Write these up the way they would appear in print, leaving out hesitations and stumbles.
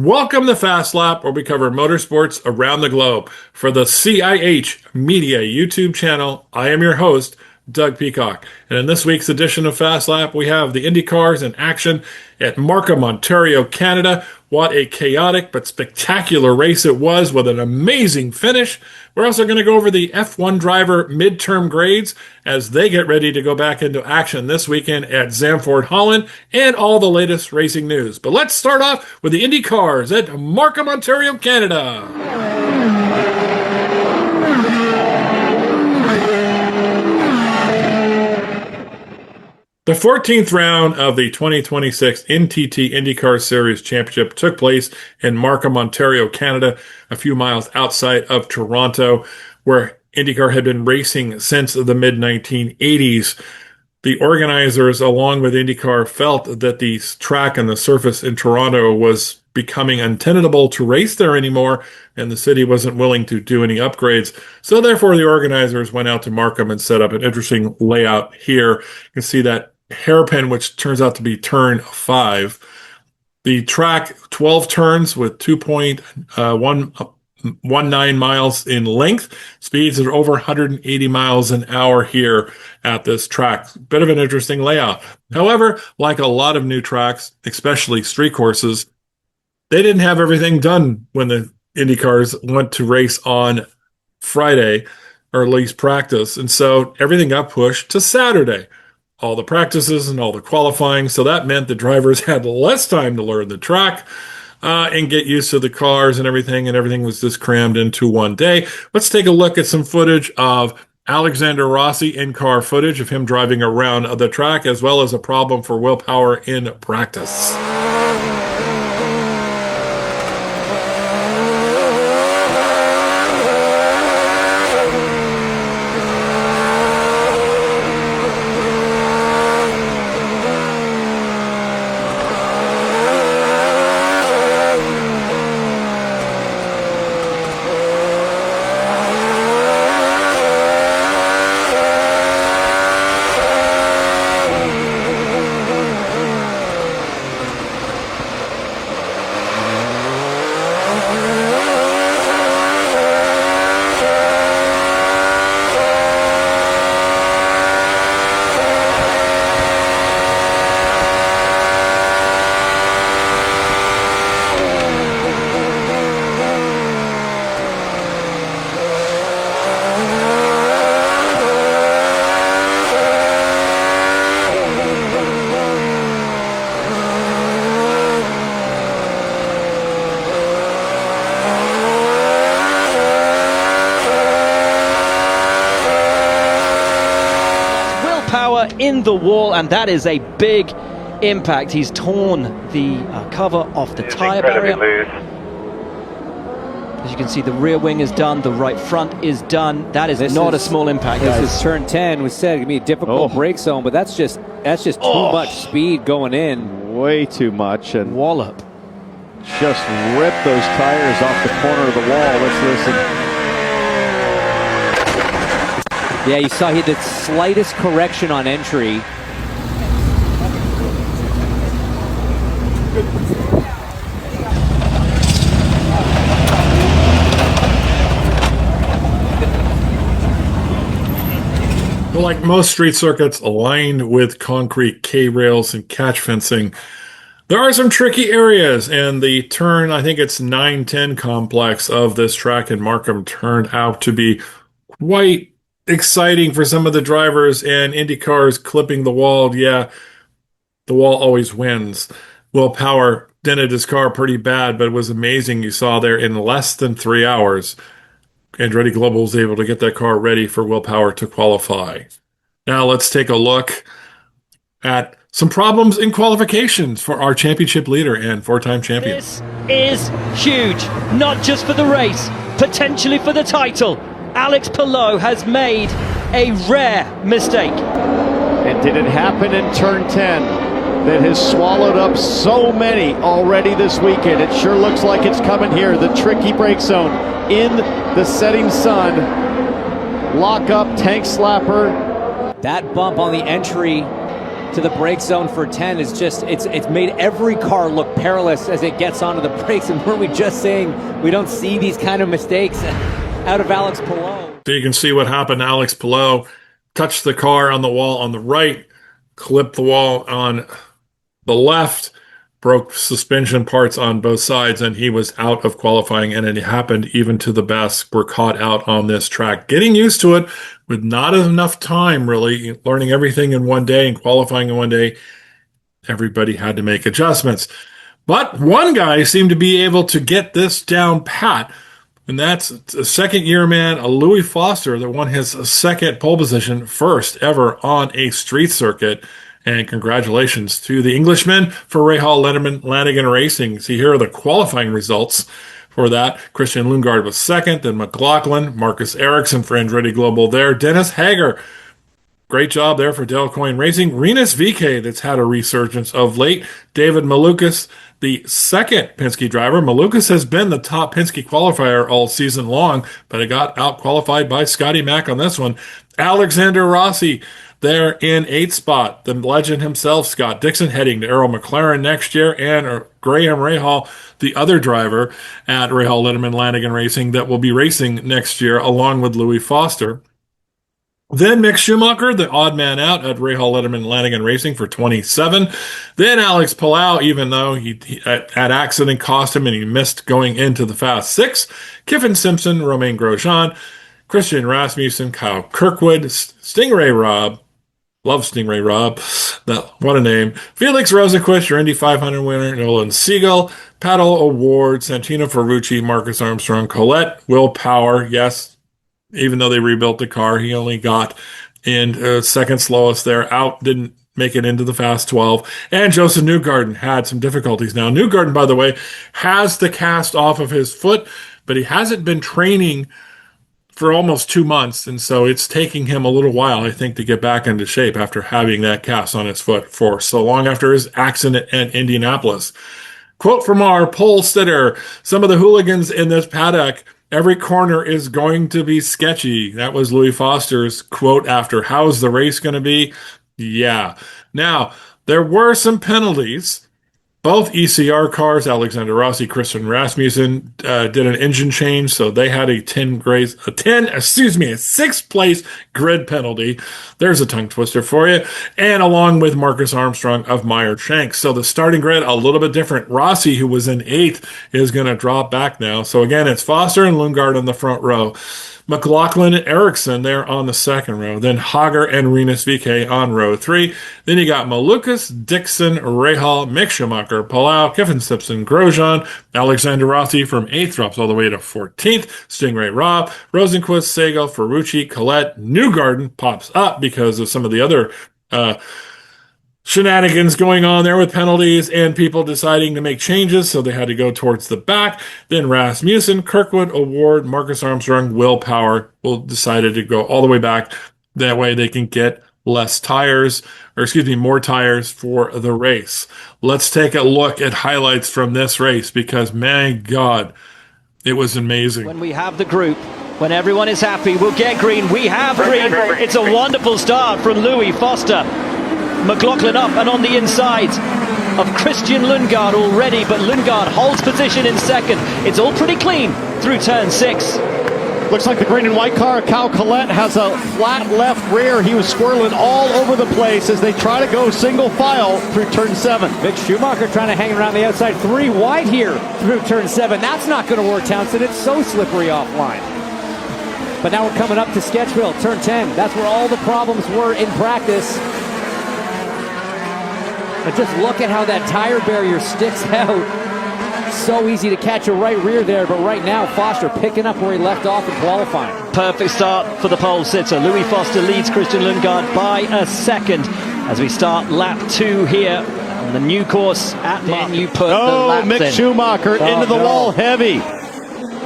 Welcome to Fast Lap, where we cover motorsports around the globe. For the CIH Media YouTube channel, I am your host, Doug Peacock. And in this week's edition of Fast Lap, we have the Indy cars in action at Markham, Ontario, Canada. What a chaotic but spectacular race it was, with an amazing finish. We're also going to go over the F1 driver midterm grades as they get ready to go back into action this weekend at Zandvoort, Holland, and all the latest racing news. But let's start off with the Indy cars at Markham, Ontario, Canada. The 14th round of the 2026 NTT IndyCar Series Championship took place in Markham, Ontario, Canada, a few miles outside of Toronto, where IndyCar had been racing since the mid-1980s. The organizers, along with IndyCar, felt that the track and the surface in Toronto was becoming untenable to race there anymore, and the city wasn't willing to do any upgrades. So therefore, the organizers went out to Markham and set up an interesting layout here. You can see that hairpin, which turns out to be turn 5. The track, 12 turns with 2.19 miles in length. Speeds are over 180 miles an hour here at this track. Bit of an interesting layout. However, like a lot of new tracks, especially street courses, they didn't have everything done when the IndyCars went to race on Friday, or at least practice. And so everything got pushed to Saturday. All the practices and all the qualifying. So that meant the drivers had less time to learn the track and get used to the cars and everything was just crammed into one day. Let's take a look at some footage of Alexander Rossi in-car footage of him driving around the track, as well as a problem for Will Power in practice. Power in the wall, and that is a big impact. He's torn the cover off the tire barrier. Loose. As you can see, the rear wing is done, the right front is done. That is not a small impact, guys. This is turn 10. We said it'd be a difficult brake zone, but that's just too much speed going in. Way too much, and wallop. Just rip those tires off the corner of the wall. Let's listen. Yeah, you saw he did slightest correction on entry. Well, like most street circuits aligned with concrete K-rails and catch fencing, there are some tricky areas, and the turn, I think it's 9-10 complex of this track in Markham, turned out to be quite exciting for some of the drivers, and IndyCars clipping the wall. Yeah, the wall always wins. Will Power dented his car pretty bad, but it was amazing. You saw there in less than 3 hours, Andretti Global was able to get that car ready for Will Power to qualify. Now let's take a look at some problems in qualifications for our championship leader and four-time champion. This is huge, not just for the race, potentially for the title. Alex Palou has made a rare mistake. And did it happen in turn 10 that has swallowed up so many already this weekend? It sure looks like it's coming here. The tricky brake zone in the setting sun. Lock up, tank slapper. That bump on the entry to the brake zone for 10 is just, it's made every car look perilous as it gets onto the brakes. And weren't we just saying we don't see these kind of mistakes out of Alex Palou? So you can see what happened. Alex Palou touched the car on the wall on the right, clipped the wall on the left, broke suspension parts on both sides, and he was out of qualifying. And it happened even to the best. Were caught out on this track. Getting used to it with not enough time, really, learning everything in one day and qualifying in one day. Everybody had to make adjustments. But one guy seemed to be able to get this down pat, and that's a second-year man, a Louis Foster, that won his second pole position, first ever on a street circuit. And congratulations to the Englishman for Rahal Letterman Lanigan Racing. See, here are the qualifying results for that. Christian Lundgaard was second, then McLaughlin, Marcus Ericsson for Andretti Global there, Dennis Hager. Great job there for Dale Coyne Racing. Rinus VeeKay, that's had a resurgence of late. David Malukas, the second Penske driver. Malukas has been the top Penske qualifier all season long, but it got out-qualified by Scotty Mack on this one. Alexander Rossi there in 8th spot. The legend himself, Scott Dixon, heading to Arrow McLaren next year, and Graham Rahal, the other driver at Rahal Letterman Lanigan Racing that will be racing next year along with Louis Foster. Then Mick Schumacher, the odd man out at Rahal Letterman Lanigan Racing for 27. Then Alex Palou, even though he had accident cost him and he missed going into the Fast Six. Kiffin Simpson, Romain Grosjean, Christian Rasmussen, Kyle Kirkwood, Stingray Robb. Love Stingray Robb. What a name. Felix Rosenquist, your Indy 500 winner. Nolan Siegel, Paddle Award, Santino Ferrucci, Marcus Armstrong, Colette, Will Power. Yes, even though they rebuilt the car, he only got in second slowest there. Out, didn't make it into the Fast 12. And Joseph Newgarden had some difficulties. Now, Newgarden, by the way, has the cast off of his foot, but he hasn't been training for almost 2 months, and so it's taking him a little while, I think, to get back into shape after having that cast on his foot for so long after his accident in Indianapolis. Quote from our pole sitter, some of the hooligans in this paddock, every corner is going to be sketchy. That was Louis Foster's quote after. How's the race going to be? Yeah. Now, there were some penalties. Both ECR cars, Alexander Rossi, Christian Rasmussen, did an engine change, so they had a 6th place grid penalty. There's a tongue twister for you. And along with Marcus Armstrong of Meyer Shank. So the starting grid, a little bit different. Rossi, who was in 8th, is going to drop back now. So again, it's Foster and Lundgaard on the front row. McLaughlin and Ericsson there on the second row. Then Hager and Rinus VeeKay on row 3. Then you got Malukas, Dixon, Rahal, Mick Schumacher, Palou, Kiffin Simpson, Grosjean, Alexander Rossi from 8th drops all the way to 14th. Stingray Robb, Rosenquist, Siegel, Ferrucci, Colette, Newgarden pops up because of some of the other shenanigans going on there with penalties and people deciding to make changes, so they had to go towards the back. Then Rasmussen, Kirkwood, Award, Marcus Armstrong, Will Power decided to go all the way back. That way they can get more tires for the race. Let's take a look at highlights from this race because, my God, it was amazing. When we have the group, when everyone is happy, we'll get green. We have green. It's a wonderful start from Louis Foster. McLaughlin up and on the inside of Christian Lundgaard already, but Lundgaard holds position in second. It's all pretty clean through turn 6. Looks like the green and white car, Cal Colette, has a flat left rear. He was swirling all over the place as they try to go single file through turn 7. Mick Schumacher trying to hang around the outside, 3 wide here through turn 7. That's not going to work, Townsend. It's so slippery offline. But now we're coming up to Sketchville, turn 10. That's where all the problems were in practice. But just look at how that tire barrier sticks out. So easy to catch a right rear there, but right now Foster picking up where he left off in qualifying. Perfect start for the pole sitter. Louis Foster leads Christian Lundgaard by a second as we start lap 2 here on the new course at Martin. You put the laps Mick in. Schumacher into the wall heavy.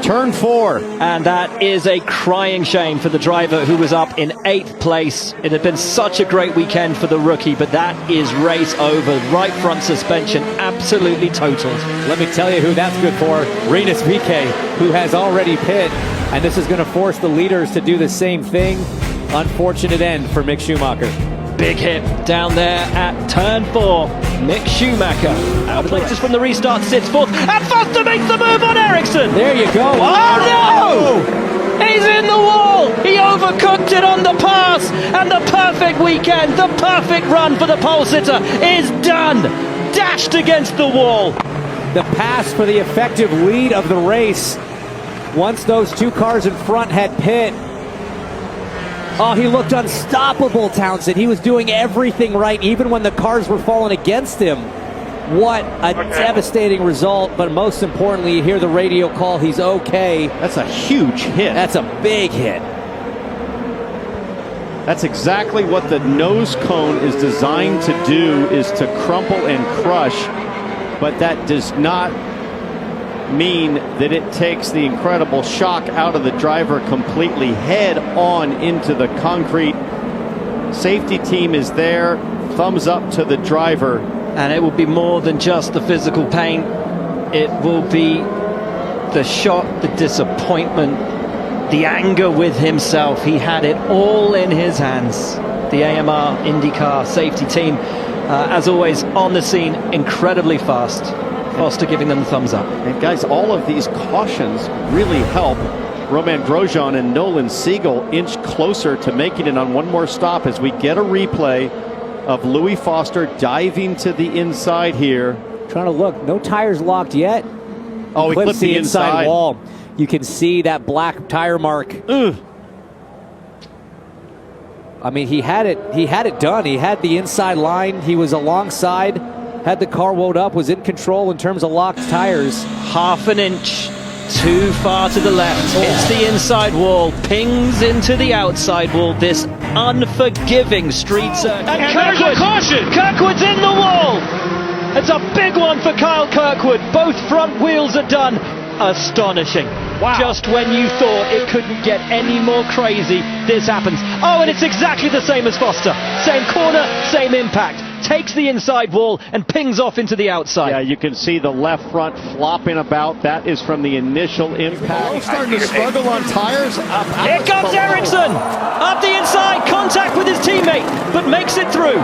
Turn 4. And that is a crying shame for the driver who was up in 8th place. It had been such a great weekend for the rookie, but that is race over. Right front suspension absolutely totaled. Let me tell you who that's good for. Rinus VeeKay, who has already pit, and this is going to force the leaders to do the same thing. Unfortunate end for Mick Schumacher. Big hit down there at turn 4. Mick Schumacher out of the just from the restart sits fourth, and Foster makes the move on Ericsson. There you go. Oh no! He's in the wall. He overcooked it on the pass, and the perfect weekend, the perfect run for the pole sitter is done. Dashed against the wall. The pass for the effective lead of the race. Once those two cars in front had pit. Oh, he looked unstoppable, Townsend. He was doing everything right, even when the cars were falling against him. What a devastating result, but most importantly, you hear the radio call, he's okay. That's a huge hit. That's a big hit. That's exactly what the nose cone is designed to do, is to crumple and crush. But that does not mean that it takes the incredible shock out of the driver completely head on into the concrete. Safety team is there. Thumbs up to the driver. And it will be more than just the physical pain. It will be the shock, the disappointment, the anger with himself. He had it all in his hands. The AMR IndyCar safety team, as always, on the scene, incredibly fast. Foster giving them the thumbs up. And guys, all of these cautions really help Romain Grosjean and Nolan Siegel inch closer to making it on one more stop as we get a replay of Louis Foster diving to the inside here. Trying to look, no tires locked yet. Oh, he clipped the inside wall. You can see that black tire mark. Ugh. I mean, he had it done. He had the inside line. He was alongside, had the car wound up, was in control in terms of locked tires. Half an inch too far to the left. Hits the inside wall, pings into the outside wall. This unforgiving street circuit. And Kirkwood, caution! Kirkwood's in the wall. It's a big one for Kyle Kirkwood. Both front wheels are done. Astonishing. Wow. Just when you thought it couldn't get any more crazy, this happens. Oh, and it's exactly the same as Foster. Same corner, same impact. Takes the inside wall and pings off into the outside. Yeah, you can see the left front flopping about. That is from the initial impact. Starting to struggle on tires. Here comes Ericsson. Up the inside, contact with his teammate, but makes it through.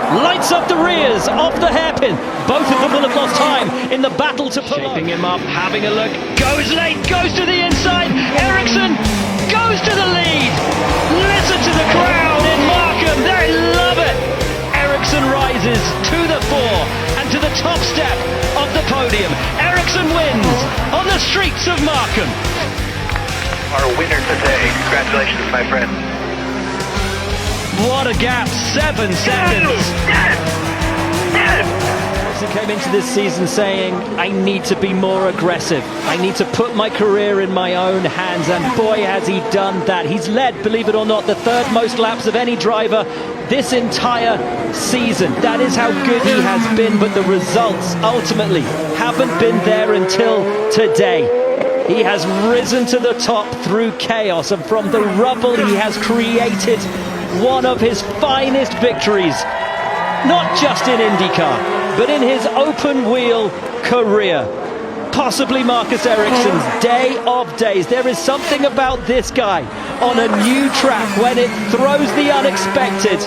Lights up the rears, off the hairpin. Both of them will have lost time in the battle to pull Shaping him up, having a look. Goes late, goes to the inside. Ericsson goes to the lead. Listen to the crowd in Markham. They love it. Ericsson rises to the fore and to the top step of the podium. Ericsson wins on the streets of Markham. Our winner today. Congratulations, my friend. What a gap, 7 seconds. He came into this season saying, I need to be more aggressive. I need to put my career in my own hands, and boy has he done that. He's led, believe it or not, the third most laps of any driver this entire season. That is how good he has been, but the results ultimately haven't been there until today. He has risen to the top through chaos, and from the rubble he has created one of his finest victories, not just in IndyCar, but in his open wheel career. Possibly Marcus Ericsson's day of days. There is something about this guy on a new track when it throws the unexpected.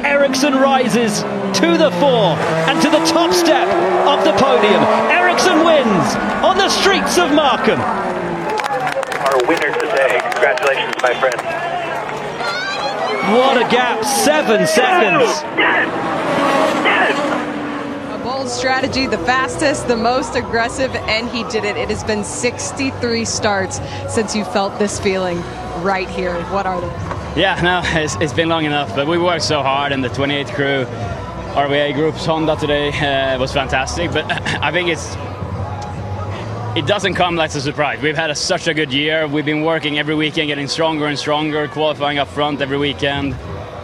Ericsson rises to the fore and to the top step of the podium. Ericsson wins on the streets of Markham. Our winner today. Congratulations, my friend. What a gap, 7 seconds. A bold strategy, the fastest, the most aggressive, and he did it. It has been 63 starts since you felt this feeling right here. What are they? Yeah, no, it's been long enough, but we worked so hard, and the 28th crew, RVA Group's Honda today was fantastic, but I think it doesn't come like a surprise. We've had such a good year. We've been working every weekend, getting stronger and stronger, qualifying up front every weekend.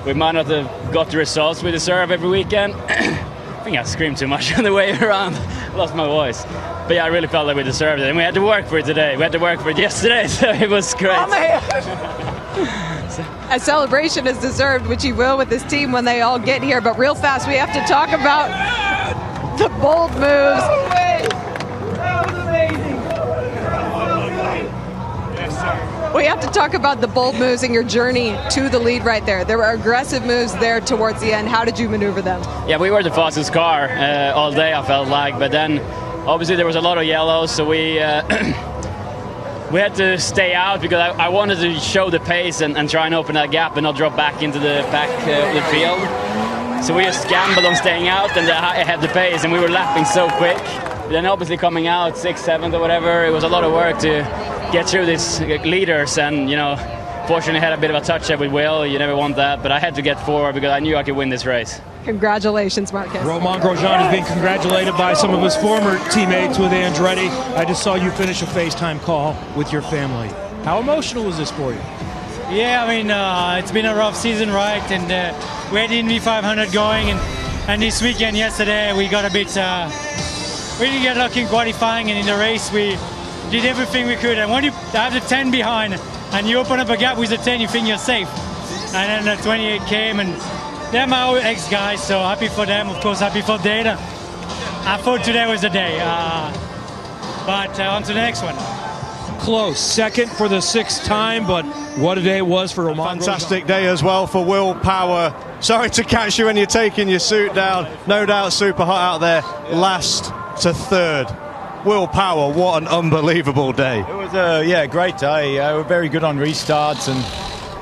We might not have got the results we deserve every weekend. I think I screamed too much on the way around. Lost my voice. But yeah, I really felt like we deserved it. And we had to work for it today. We had to work for it yesterday, so it was great. Oh, man. A celebration is deserved, which he will with his team when they all get here. But real fast, we have to talk about the bold moves. That was amazing. Yes, sir. We have to talk about the bold moves in your journey to the lead right there. There were aggressive moves there towards the end. How did you maneuver them? Yeah, we were the fastest car all day, I felt like. But then, obviously, there was a lot of yellows, so we we had to stay out because I wanted to show the pace and try and open that gap and not drop back into the back of the field. So we just gambled on staying out, and I had the pace, and we were lapping so quick. Then obviously coming out 6th, 7th or whatever, it was a lot of work to get through these leaders, and fortunately had a bit of a touch up with Will. You never want that, but I had to get forward because I knew I could win this race. Congratulations, Marcus. Romain Grosjean is being congratulated by some of his former teammates with Andretti. I just saw you finish a FaceTime call with your family. How emotional was this for you? Yeah, I mean, it's been a rough season, right? And we had the Indy 500 going, and this weekend, yesterday, we got a bit, we didn't get lucky in qualifying, and in the race, we did everything we could. And when you have the 10 behind, and you open up a gap with the 10, you think you're safe. And then the 28 came, and they're my old ex-guys, so happy for them, of course, happy for Data. I thought today was the day, but on to the next one. Close, second for the 6th time, but what a day it was for Romain. Fantastic day as well for Will Power. Sorry to catch you when you're taking your suit down. No doubt super hot out there. Last to 3rd. Will Power, what an unbelievable day. It was a great day. We're very good on restarts, and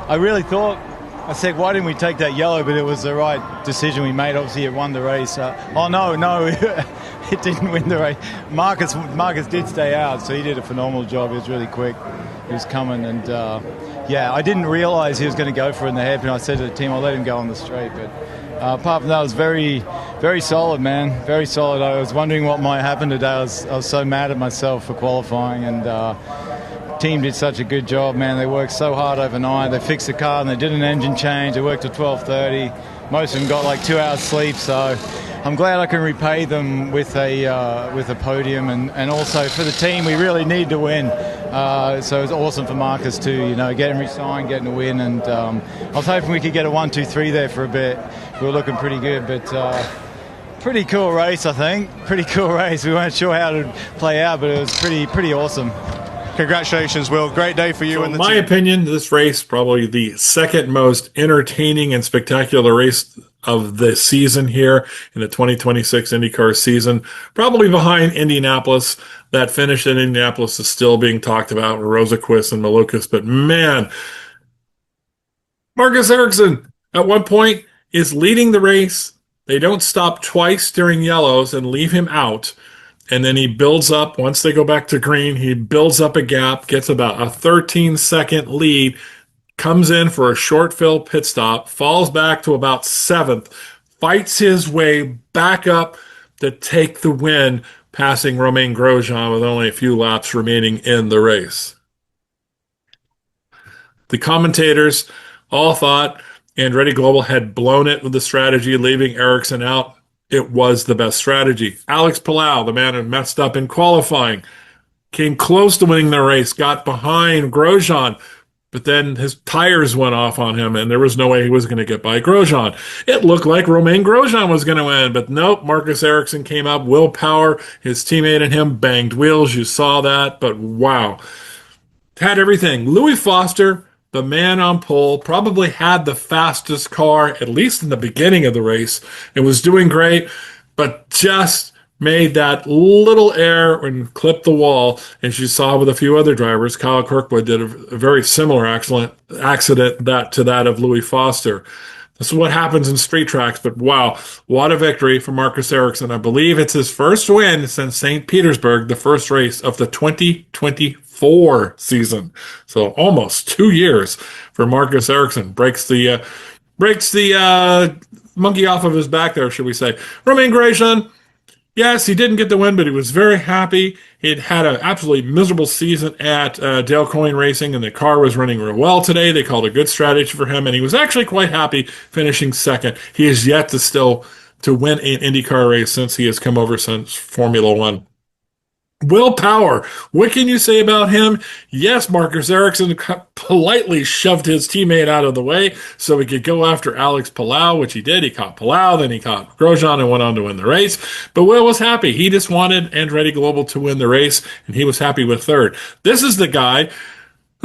I really thought, I said, why didn't we take that yellow? But it was the right decision we made. Obviously, it won the race. No, it didn't win the race. Marcus did stay out, so he did a phenomenal job. He was really quick. He was coming, and I didn't realise he was going to go for it in the hairpin. I said to the team, I'll let him go on the straight. But apart from that, it was very, very solid, man. Very solid. I was wondering what might happen today. I was so mad at myself for qualifying, and team did such a good job, man. They worked so hard overnight. They fixed the car and they did an engine change. They worked till 12:30. Most of them got like 2 hours sleep, so I'm glad I can repay them with a podium, and also for the team, we really need to win. So it was awesome for Marcus too, getting re-signed, getting a win, and I was hoping we could get a 1-2-3 there for a bit. We were looking pretty good, but pretty cool race, I think. Pretty cool race. We weren't sure how it would play out, but it was pretty awesome. Congratulations, Will. Great day for you. In my opinion, this race probably the second most entertaining and spectacular race of the season here in the 2026 IndyCar season. Probably behind Indianapolis. That finish in Indianapolis is still being talked about, Rosenqvist and Malukas. But man, Marcus Ericsson at one point is leading the race. They don't stop twice during yellows and leave him out. And then he builds up, once they go back to green, he builds up a gap, gets about a 13-second lead, comes in for a short fill pit stop, falls back to about 7th, fights his way back up to take the win, passing Romain Grosjean with only a few laps remaining in the race. The commentators all thought Andretti Global had blown it with the strategy, leaving Ericsson out. It was the best strategy. Alex Palou, the man who messed up in qualifying, came close to winning the race, got behind Grosjean, but then his tires went off on him, and there was no way he was going to get by Grosjean. It looked like Romain Grosjean was going to win, but nope, Marcus Ericsson came up. Will Power, his teammate and him, banged wheels. You saw that, but wow. Had everything. Louis Foster, the man on pole, probably had the fastest car, at least in the beginning of the race. It was doing great, but just made that little error and clipped the wall. As you saw with a few other drivers, Kyle Kirkwood did a very similar accident to that of Louis Foster. This is what happens in street tracks, but wow, what a victory for Marcus Ericsson. I believe it's his first win since St. Petersburg, the first race of the 2024 season. So almost 2 years for Marcus Ericsson. Breaks the monkey off of his back there, should we say. Romain Grosjean, yes, he didn't get the win, but he was very happy. He'd had an absolutely miserable season at Dale Coyne Racing, and the car was running real well today. They called a good strategy for him, and he was actually quite happy finishing second. He is yet to win an IndyCar race since he has come over since Formula One. Will Power, what can you say about him? Yes, Marcus Ericsson politely shoved his teammate out of the way so he could go after Alex Palou, which he did. He caught Palou, then he caught Grosjean and went on to win the race. But Will was happy. He just wanted Andretti Global to win the race, and he was happy with third. This is the guy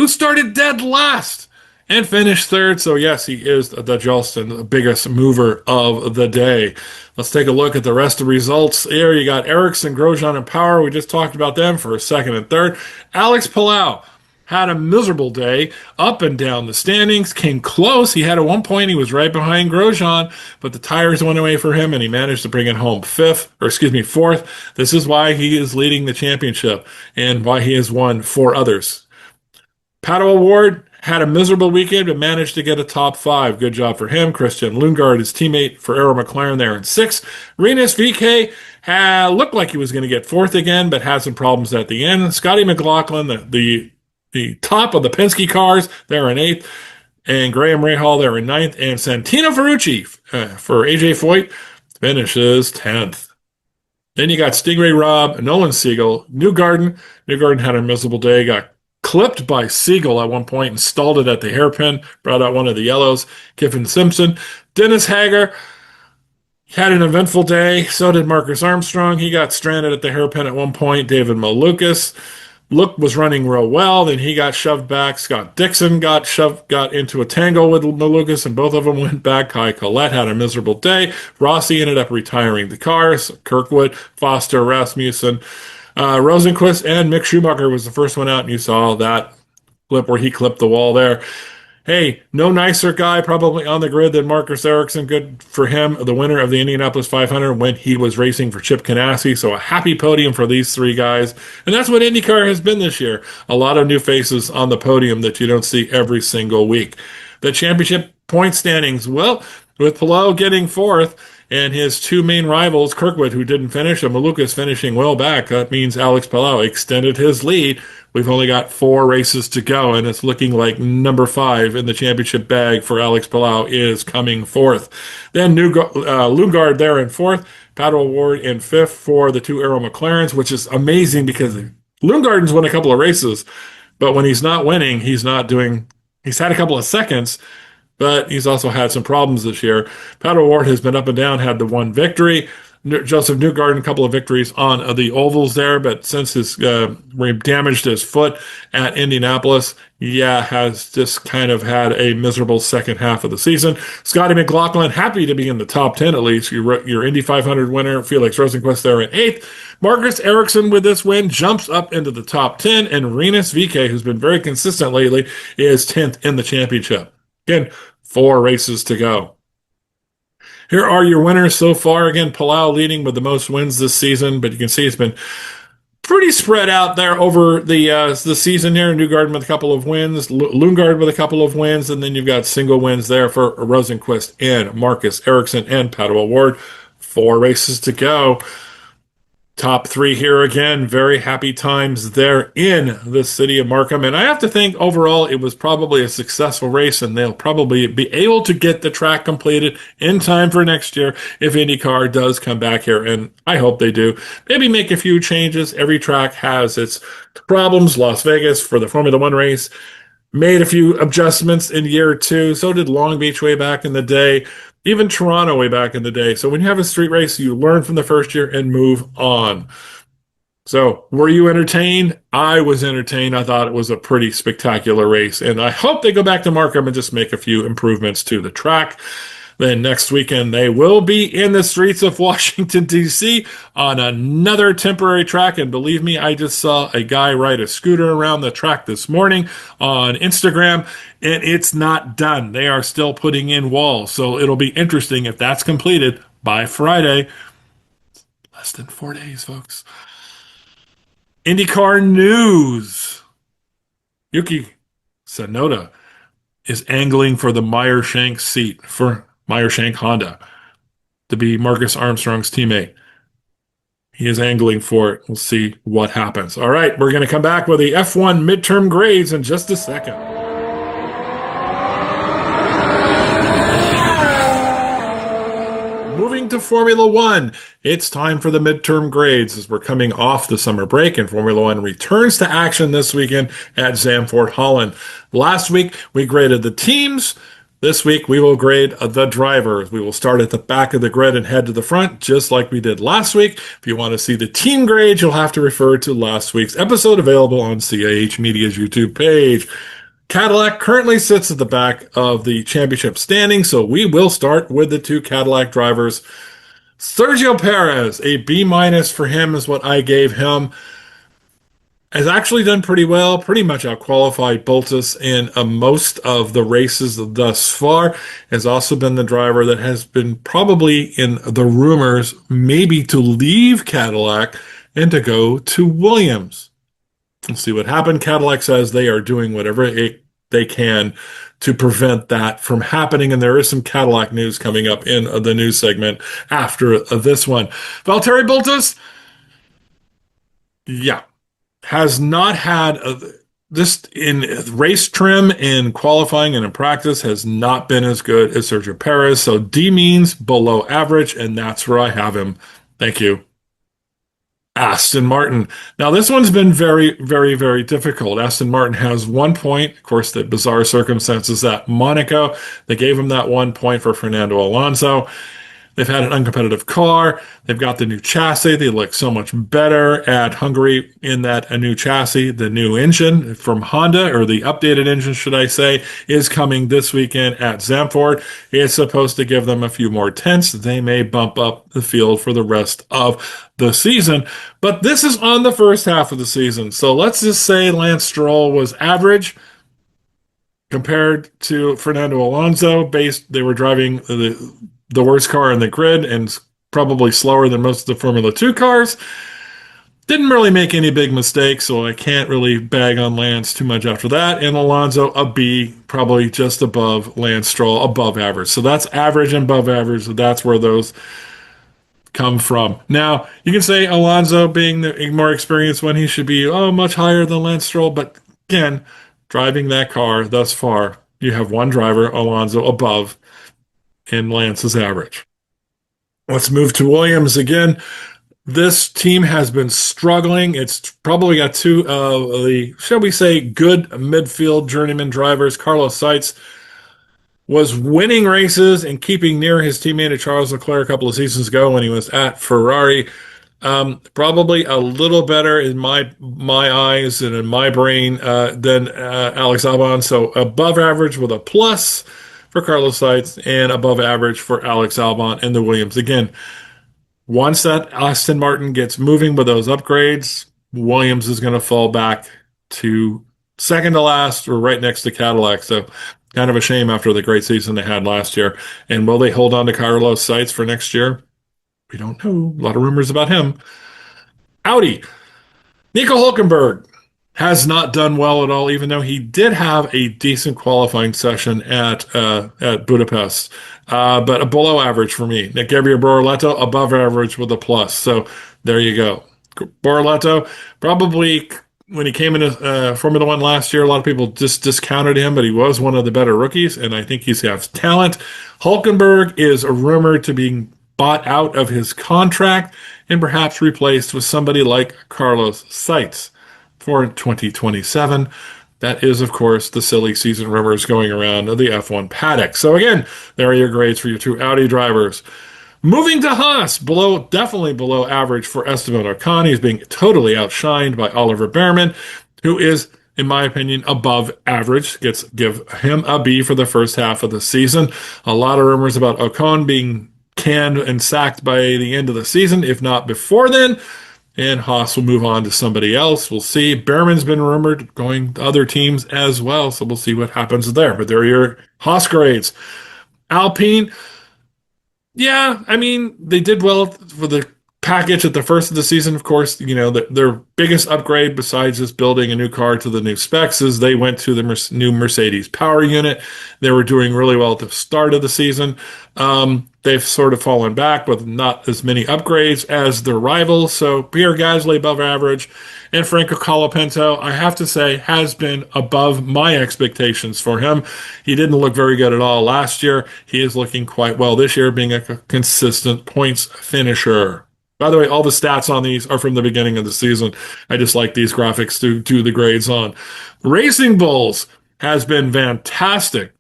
who started dead last and finished third. So yes, he is the Jolston, the biggest mover of the day. Let's take a look at the rest of the results. Here you got Ericsson, Grosjean, and Power. We just talked about them for second and third. Alex Palau had a miserable day, up and down the standings, came close. He had at one point, he was right behind Grosjean, but the tires went away for him, and he managed to bring it home fourth. This is why he is leading the championship and why he has won 4 others. Pato O'Ward had a miserable weekend, but managed to get a top 5. Good job for him. Christian Lundgaard, his teammate for Arrow McLaren, there in 6th. Rinus VeeKay looked like he was going to get 4th again, but had some problems at the end. Scotty McLaughlin, the top of the Penske cars, they're in 8th, and Graham Rahal, they're in 9th, and Santino Ferrucci for AJ Foyt finishes 10th. Then you got Stingray Robb, Nolan Siegel, Newgarden. Newgarden had a miserable day, got clipped by Siegel at one point and stalled it at the hairpin, brought out one of the yellows. Kiffin Simpson. Dennis Hager had an eventful day. So did Marcus Armstrong. He got stranded at the hairpin at one point. David Malukas was running real well, then he got shoved back. Scott Dixon got into a tangle with Malukas, and both of them went back. Kai Collette had a miserable day. Rossi ended up retiring the cars. Kirkwood, Foster, Rasmussen, Rosenquist, and Mick Schumacher was the first one out, and you saw that clip where he clipped the wall there. Hey, no nicer guy probably on the grid than Marcus Ericsson. Good for him, the winner of the Indianapolis 500 when he was racing for Chip Ganassi. So a happy podium for these 3 guys. And that's what IndyCar has been this year. A lot of new faces on the podium that you don't see every single week. The championship point standings, well, with Palou getting 4th, and his 2 main rivals, Kirkwood, who didn't finish, and Malukas finishing well back. That means Alex Palou extended his lead. We've only got 4 races to go, and it's looking like number 5 in the championship bag for Alex Palou is coming 4th. Then Lundgaard there in 4th, Pato O'Ward in 5th for the 2 Arrow McLarens, which is amazing because Lundgaard's won a couple of races, but when he's not winning, he's had a couple of seconds, but he's also had some problems this year. Pato O'Ward has been up and down, had the 1 victory. Joseph Newgarden, a couple of victories on the ovals there, but since his damaged his foot at Indianapolis, has just kind of had a miserable second half of the season. Scotty McLaughlin, happy to be in the top 10 at least. Your Indy 500 winner, Felix Rosenquist there in 8th. Marcus Ericsson with this win jumps up into the top 10, and Rinus VeeKay, who's been very consistent lately, is 10th in the championship. Again, 4 races to go. Here are your winners so far. Again, Palou leading with the most wins this season, but you can see it's been pretty spread out there over the season here. Newgarden with a couple of wins, Lundgaard with a couple of wins, and then you've got single wins there for Rosenquist and Marcus Ericsson and Pato O'Ward. 4 races to go. Top 3 here again. Very happy times there in the city of Markham. And I have to think overall it was probably a successful race, and they'll probably be able to get the track completed in time for next year if IndyCar does come back here. And I hope they do. Maybe make a few changes. Every track has its problems. Las Vegas for the Formula One race made a few adjustments in year 2. So did Long Beach way back in the day. Even Toronto way back in the day. So when you have a street race, you learn from the first year and move on. So were you entertained? I was entertained. I thought it was a pretty spectacular race. And I hope they go back to Markham and just make a few improvements to the track. Then next weekend, they will be in the streets of Washington, D.C. on another temporary track. And believe me, I just saw a guy ride a scooter around the track this morning on Instagram, and it's not done. They are still putting in walls. So it'll be interesting if that's completed by Friday. Less than 4 days, folks. IndyCar news. Yuki Tsunoda is angling for the Meyer-Shank seat for Meyer-Shank Honda to be Marcus Armstrong's teammate. He is angling for it. We'll see what happens. All right, we're going to come back with the F1 midterm grades in just a second. Moving to Formula One, it's time for the midterm grades as we're coming off the summer break, and Formula One returns to action this weekend at Zandvoort Holland. Last week, we graded the teams. This week, we will grade the drivers. We will start at the back of the grid and head to the front, just like we did last week. If you want to see the team grade, you'll have to refer to last week's episode, available on CIH Media's YouTube page. Cadillac currently sits at the back of the championship standing, so we will start with the two Cadillac drivers. Sergio Perez, a B- for him is what I gave him. Has actually done pretty well, pretty much outqualified Bottas in most of the races thus far. Has also been the driver that has been probably in the rumors maybe to leave Cadillac and to go to Williams. We'll see what happened. Cadillac says they are doing whatever they can to prevent that from happening, and there is some Cadillac news coming up in the news segment after this one. Valtteri Bottas, yeah, has not had this in race trim, in qualifying, and in practice has not been as good as Sergio Perez. So D means below average, and that's where I have him. Thank you. Aston Martin. Now, this one's been very, very, very difficult. Aston Martin has 1 point. Of course, the bizarre circumstances at Monaco. They gave him that 1 point for Fernando Alonso. They've had an uncompetitive car. They've got the new chassis. They look so much better at Hungary in that a new chassis. The new engine from Honda, or the updated engine, should I say, is coming this weekend at Zandvoort. It's supposed to give them a few more tenths. They may bump up the field for the rest of the season. But this is on the first half of the season. So let's just say Lance Stroll was average compared to Fernando Alonso. They were driving the worst car in the grid and probably slower than most of the Formula 2 cars. Didn't really make any big mistakes, so I can't really bag on Lance too much after that. And Alonso, a B, probably just above Lance Stroll, above average. So that's average and above average. So that's where those come from. Now, you can say Alonso being the more experienced one, he should be much higher than Lance Stroll. But again, driving that car thus far, you have one driver, Alonso, above, and Lance's average. Let's move to Williams again. This team has been struggling. It's probably got two of the, shall we say, good midfield journeyman drivers. Carlos Sainz was winning races and keeping near his teammate Charles Leclerc a couple of seasons ago when he was at Ferrari. Probably a little better in my eyes and in my brain than Alex Albon. So above average with a plus for Carlos Sainz and above average for Alex Albon and the Williams. Again, once that Aston Martin gets moving with those upgrades, Williams is going to fall back to second to last or right next to Cadillac. So kind of a shame after the great season they had last year. And will they hold on to Carlos Sainz for next year? We don't know. A lot of rumors about him. Audi. Nico Hülkenberg has not done well at all, even though he did have a decent qualifying session at Budapest, but a below average for me. Gabriel Bortoleto, above average with a plus. So there you go. Bortoleto, probably when he came into Formula One last year, a lot of people just discounted him, but he was one of the better rookies, and I think he has talent. Hülkenberg is rumored to being bought out of his contract and perhaps replaced with somebody like Carlos Sainz for 2027. That is, of course, the silly season rumors going around of the F1 paddock. So again, there are your grades for your two Audi drivers. Moving to Haas, definitely below average for Esteban Ocon. He's being totally outshined by Oliver Behrman, who is, in my opinion, above average. Give him a B for the first half of the season. A lot of rumors about Ocon being canned and sacked by the end of the season, if not before then. And Haas will move on to somebody else. We'll see. Behrman's been rumored going to other teams as well, so we'll see what happens there. But there are your Haas grades. Alpine, yeah, I mean, they did well for the package at the first of the season. Of course, you know, their biggest upgrade besides just building a new car to the new specs is they went to the new Mercedes power unit. They were doing really well at the start of the season. They've sort of fallen back with not as many upgrades as their rivals. So Pierre Gasly above average, and Franco Colapinto, I have to say, has been above my expectations for him. He didn't look very good at all last year. He is looking quite well this year, being a consistent points finisher. By the way, all the stats on these are from the beginning of the season. I just like these graphics to do the grades on. Racing Bulls has been fantastic.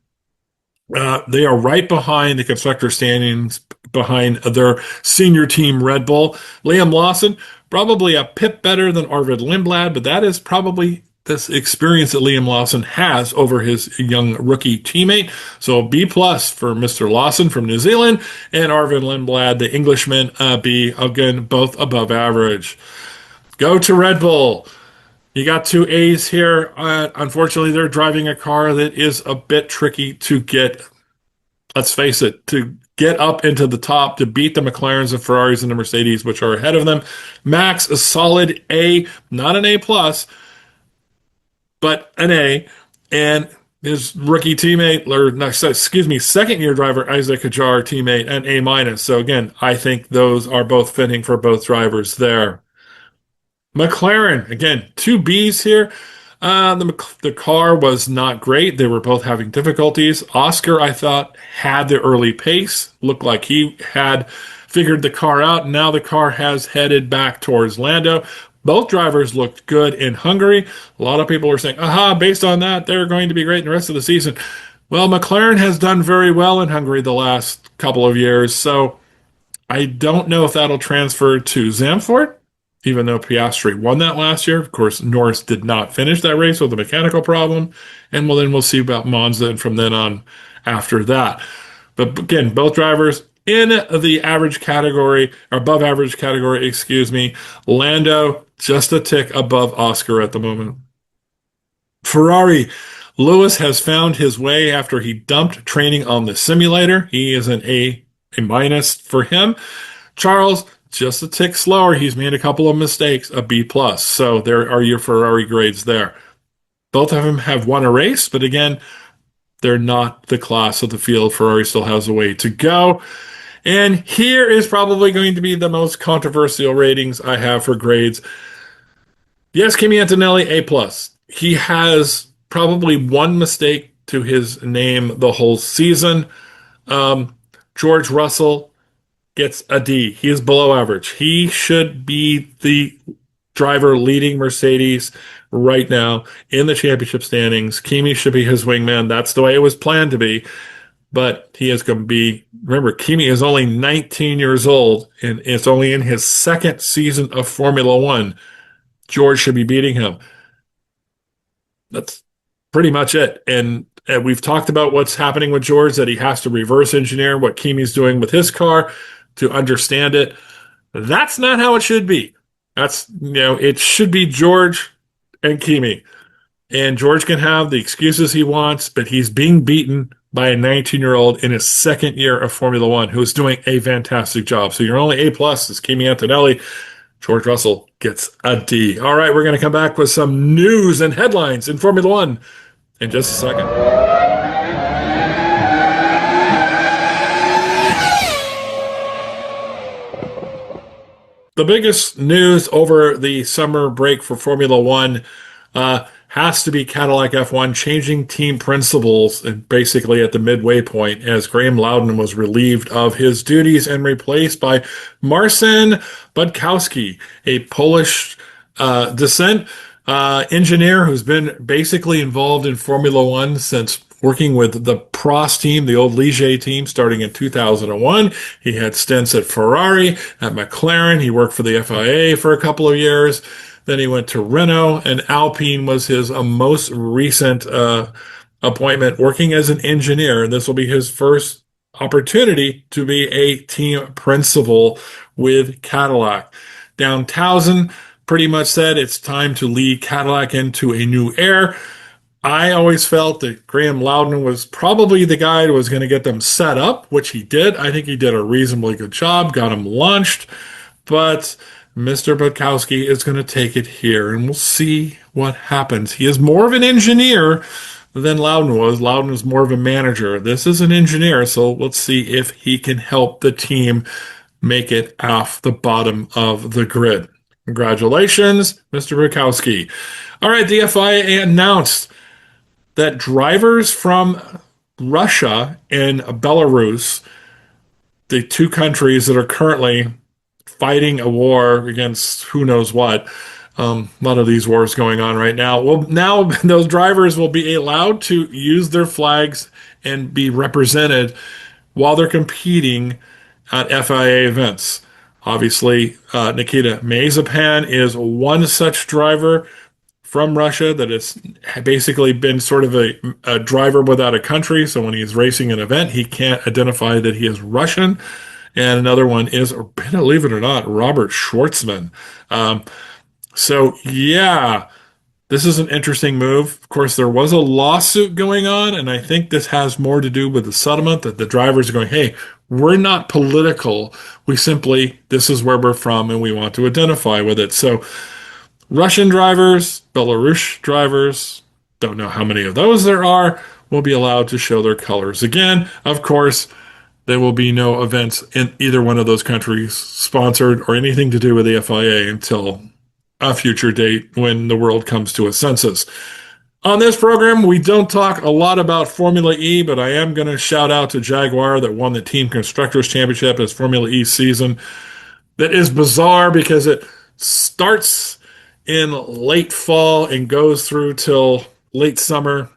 They are right behind the constructor standings, behind their senior team Red Bull. Liam Lawson, probably a pip better than Arvid Lindblad, but that is probably this experience that Liam Lawson has over his young rookie teammate. So B plus for Mr. Lawson from New Zealand, and Arvid Lindblad, the Englishman, B, again, both above average. Go to Red Bull. You got 2 A's here. Unfortunately, they're driving a car that is a bit tricky to get, let's face it, to get up into the top, to beat the McLarens, the Ferraris, and the Mercedes, which are ahead of them. Max, a solid A, not an A+, but an A. And his rookie teammate, second-year driver, Isaac Hadjar, teammate, an A-. So again, I think those are both fitting for both drivers there. McLaren, again, 2 Bs here. The car was not great. They were both having difficulties. Oscar, I thought, had the early pace. Looked like he had figured the car out. Now the car has headed back towards Lando. Both drivers looked good in Hungary. A lot of people are saying, based on that, they're going to be great in the rest of the season. Well, McLaren has done very well in Hungary the last couple of years, so I don't know if that'll transfer to Zandvoort, even though Piastri won that last year. Of course, Norris did not finish that race with a mechanical problem. And then we'll see about Monza and from then on after that. But again, both drivers in the average category, or above average category, excuse me. Lando, just a tick above Oscar at the moment. Ferrari, Lewis has found his way after he dumped training on the simulator. He is an A- for him. Charles, just a tick slower. He's made a couple of mistakes, a B+. So there are your Ferrari grades there. Both of them have won a race, but again, they're not the class of the field. Ferrari still has a way to go. And here is probably going to be the most controversial ratings I have for grades. Yes, Kimi Antonelli, A+. He has probably one mistake to his name the whole season. George Russell gets a D. He is below average. He should be the driver leading Mercedes right now in the championship standings. Kimi should be his wingman. That's the way it was planned to be. But he is going to be, remember, Kimi is only 19 years old, and it's only in his second season of Formula One. George should be beating him. That's pretty much it. And we've talked about what's happening with George, that he has to reverse engineer what Kimi's doing with his car to understand it. That's not how it should be. It should be George and Kimi. And George can have the excuses he wants, but he's being beaten by a 19-year-old in his second year of Formula One who is doing a fantastic job. So your only A+ is Kimi Antonelli. George Russell gets a D. All right, we're going to come back with some news and headlines in Formula One in just a second. The biggest news over the summer break for Formula One has to be Cadillac F1 changing team principals and basically at the midway point, as Graham Loudon was relieved of his duties and replaced by Marcin Budkowski, a Polish descent engineer who's been basically involved in Formula One since working with the Prost team, the old Ligier team, starting in 2001. He had stints at Ferrari, at McLaren. He worked for the FIA for a couple of years. Then he went to Renault, and Alpine was his most recent appointment, working as an engineer. And this will be his first opportunity to be a team principal with Cadillac. Down Towson pretty much said it's time to lead Cadillac into a new era. I always felt that Graham Loudon was probably the guy who was going to get them set up, which he did. I think he did a reasonably good job, got them launched. But Mr. Budkowski is going to take it here, and we'll see what happens. He is more of an engineer than Loudon was. Loudon was more of a manager. This is an engineer, so let's see if he can help the team make it off the bottom of the grid. Congratulations, Mr. Budkowski. All right, the FIA announced that drivers from Russia and Belarus, the two countries that are currently fighting a war against who knows what, A lot of these wars going on right now. Well, now those drivers will be allowed to use their flags and be represented while they're competing at FIA events. Obviously, Nikita Mazepan is one such driver from Russia that has basically been sort of a driver without a country. So when he's racing an event, he can't identify that he is Russian. And another one is, believe it or not, Robert Schwartzman. So yeah, this is an interesting move. Of course, there was a lawsuit going on, and I think this has more to do with the settlement that the drivers are going, hey, we're not political. This is where we're from, and we want to identify with it. So Russian drivers, Belarus drivers, don't know how many of those there are, will be allowed to show their colors again. Of course, there will be no events in either one of those countries sponsored or anything to do with the FIA until a future date when the world comes to a census. On this program, we don't talk a lot about Formula E, but I am going to shout out to Jaguar that won the Team Constructors Championship as Formula E season. That is bizarre because it starts in late fall and goes through till late summer.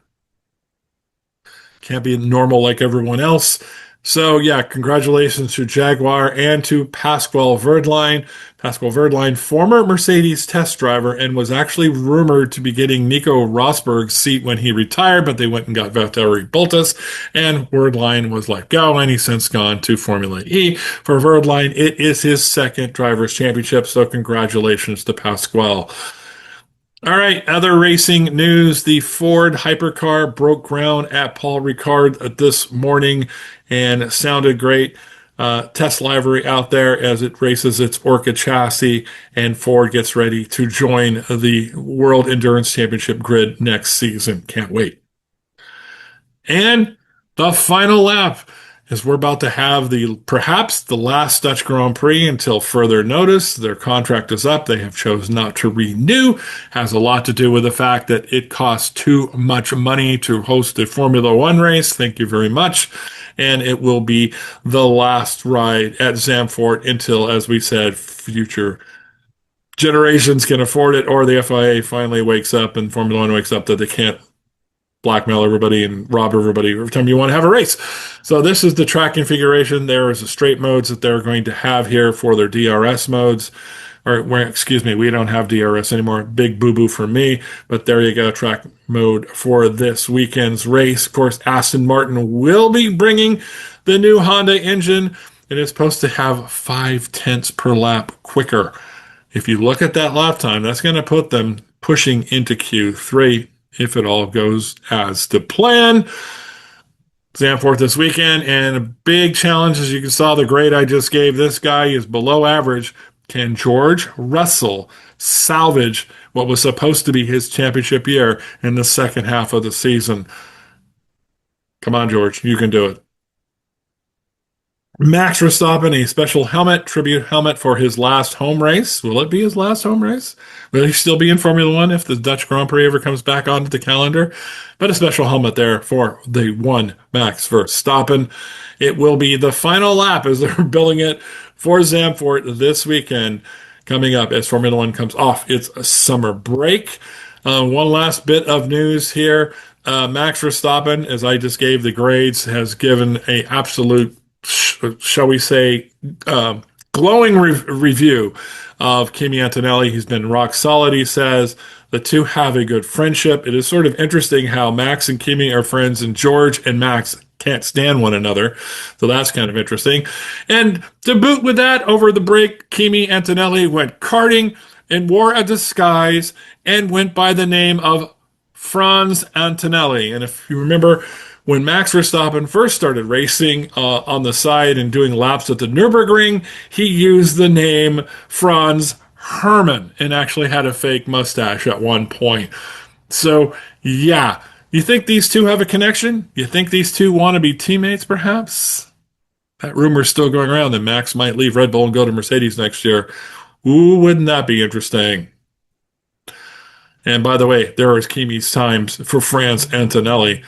Can't be normal like everyone else. So yeah, congratulations to Jaguar and to Pascal Wehrlein. Pascal Wehrlein, former Mercedes test driver, and was actually rumored to be getting Nico Rosberg's seat when he retired, but they went and got Valtteri Bottas, and Wehrlein was let go, and he's since gone to Formula E. For Wehrlein, it is his second Drivers' Championship, so congratulations to Pascal. All right, other racing news. The Ford hypercar broke ground at Paul Ricard this morning and sounded great. Test livery out there as it races its Orca chassis, and Ford gets ready to join the World Endurance Championship grid next season. Can't wait. And the final lap is we're about to have perhaps the last Dutch Grand Prix until further notice. Their contract is up. They have chosen not to renew. Has a lot to do with the fact that it costs too much money to host a Formula One race. Thank you very much. And it will be the last ride at Zandvoort until, as we said, future generations can afford it, or the FIA finally wakes up and Formula One wakes up that they can't blackmail everybody and rob everybody every time you want to have a race. So this is the track configuration. There is the straight modes that they're going to have here for their DRS modes. We don't have DRS anymore. Big boo-boo for me. But there you go, track mode for this weekend's race. Of course, Aston Martin will be bringing the new Honda engine. It is supposed to have 0.5 per lap quicker. If you look at that lap time, that's going to put them pushing into Q3 if it all goes as to plan. Zandvoort this weekend, and a big challenge, as you can saw, the grade I just gave this guy is below average. Can George Russell salvage what was supposed to be his championship year in the second half of the season? Come on, George, you can do it. Max Verstappen, a special tribute helmet for his last home race. Will it be his last home race? Will he still be in Formula One if the Dutch Grand Prix ever comes back onto the calendar? But a special helmet there for the one Max Verstappen. It will be the final lap as they're billing it for Zandvoort this weekend, coming up as Formula One comes off its summer break. One last bit of news here. Max Verstappen, as I just gave the grades, has given an absolute, shall we say, glowing review of Kimi Antonelli. He's been rock solid, he says. The two have a good friendship. It is sort of interesting how Max and Kimi are friends and George and Max can't stand one another. So that's kind of interesting. And to boot with that, over the break, Kimi Antonelli went karting and wore a disguise and went by the name of Franz Antonelli. And if you remember, when Max Verstappen first started racing on the side and doing laps at the Nürburgring, he used the name Franz Hermann and actually had a fake mustache at one point. So, yeah. You think these two have a connection? You think these two want to be teammates, perhaps? That rumor's still going around that Max might leave Red Bull and go to Mercedes next year. Ooh, wouldn't that be interesting? And by the way, there was Kimi's times for Franz Antonelli.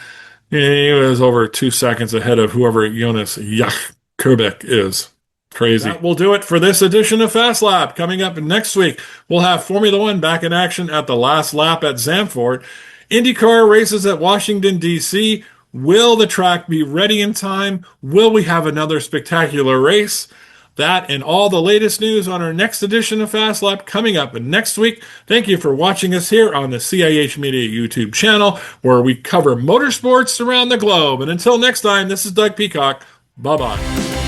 He was over 2 seconds ahead of whoever Jonas Jakubek is. Crazy. That will do it for this edition of Fast Lap. Coming up next week, we'll have Formula One back in action at the last lap at Zandvoort. IndyCar races at Washington, D.C. Will the track be ready in time? Will we have another spectacular race? That and all the latest news on our next edition of Fast Lap coming up next week. Thank you for watching us here on the CIH Media YouTube channel, where we cover motorsports around the globe. And until next time, this is Doug Peacock. Bye-bye.